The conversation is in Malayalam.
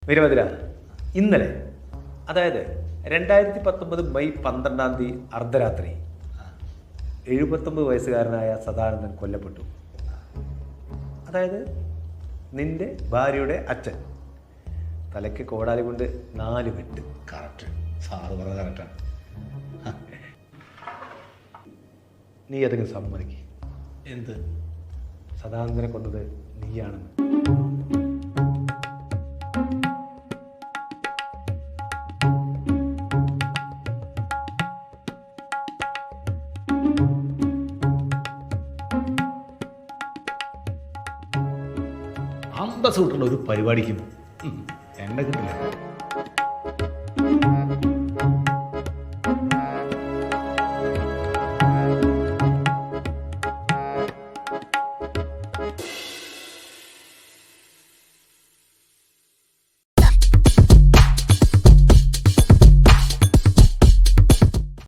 വീരഭദ്ര, ഇന്നലെ അതായത് 2019 മെയ് 12 അർദ്ധരാത്രി 79 വയസ്സുകാരനായ സദാനന്ദൻ കൊല്ലപ്പെട്ടു. അതായത് നിന്റെ ഭാര്യയുടെ അച്ഛൻ. തലയ്ക്ക് കോടാലി കൊണ്ട് 4 വെട്ട്. കറക്റ്റ്, സാറ് പറഞ്ഞ കറക്റ്റാണ്. നീ അതെങ്കിലും സമ്മതിക്ക്. എന്ത്? സദാനന്ദനെ കൊന്നത് നീയാണെന്ന്. അന്തസ് വിട്ടുള്ള ഒരു പരിപാടിക്കും എന്നെ കിട്ടില്ല.